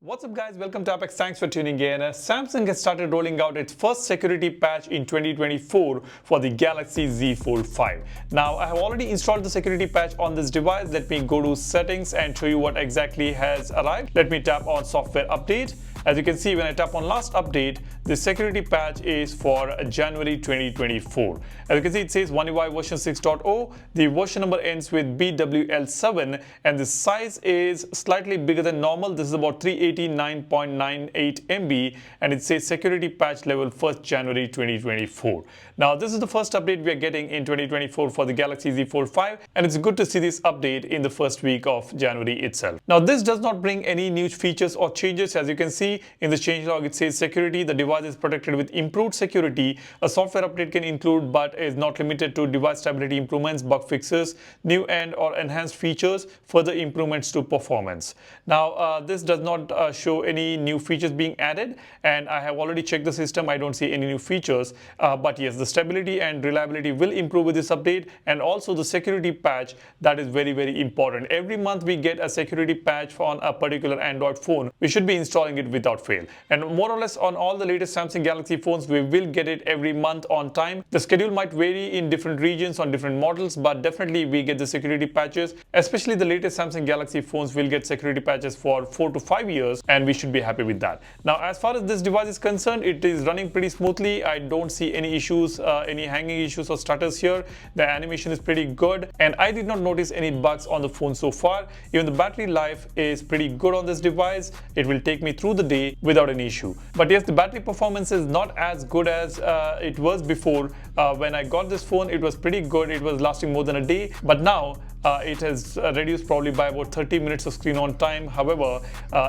What's up guys, welcome to Apex. Thanks for tuning in. Samsung has started rolling out its first security patch in 2024 for the Galaxy Z Fold 5. Now I have already installed the security patch on this device. Let me go to settings and show you what exactly has arrived. Let me tap on software update. As you can see, when I tap on last update, the security patch is for January 2024. As you can see, it says One UI version 6.0. The version number ends with BWL7 and the size is slightly bigger than normal. This is about 389.98 MB and it says security patch level 1st January 2024. Now, this is the first update we are getting in 2024 for the Galaxy Z Fold 5 and it's good to see this update in the first week of January itself. Now, this does not bring any new features or changes. As you can see, in the changelog, it says security. The device is protected with improved security. A software update can include but is not limited to device stability improvements, bug fixes, new and or enhanced features, further improvements to performance. Now, this does not show any new features being added, and I have already checked the system. I don't see any new features, but yes, the stability and reliability will improve with this update, and also the security patch, that is very, very important. Every month we get a security patch on a particular Android phone. We should be installing it without fail, and more or less on all the latest Samsung Galaxy phones we will get it every month on time. The schedule might vary in different regions on different models, but definitely we get the security patches. Especially the latest Samsung Galaxy phones will get security patches for 4 to 5 years, and we should be happy with that. Now, as far as this device is concerned, it is running pretty smoothly. I don't see any issues, any hanging issues or stutters here. The animation is pretty good and I did not notice any bugs on the phone so far. Even the battery life is pretty good on this device. It will take me through the day without an issue. But yes, the battery performance is not as good as it was before. When I got this phone, it was pretty good. It was lasting more than a day, but now it has reduced probably by about 30 minutes of screen on time. However,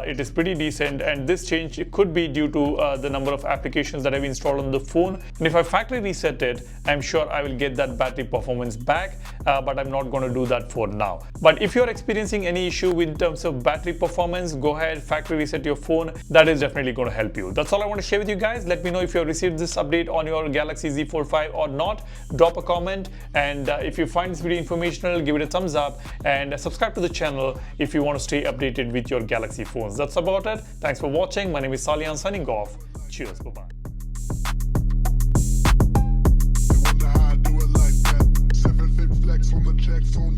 it is pretty decent, and this change could be due to the number of applications that I've installed on the phone. And if I factory reset it, I'm sure I will get that battery performance back, but I'm not going to do that for now. But if you're experiencing any issue in terms of battery performance, go ahead, factory reset your phone. That is definitely going to help you. That's all I want to share with you guys. Let me know if you have received this update on your Galaxy Z Fold 5 or not. Drop a comment, and if you find this video informational, give it a thumbs up and subscribe to the channel if you want to stay updated with your Galaxy phones. That's about it. Thanks for watching. My name is Salian, signing off. Cheers. Bye-bye. They wonder how I do it like that. 7 fit flex on the checks on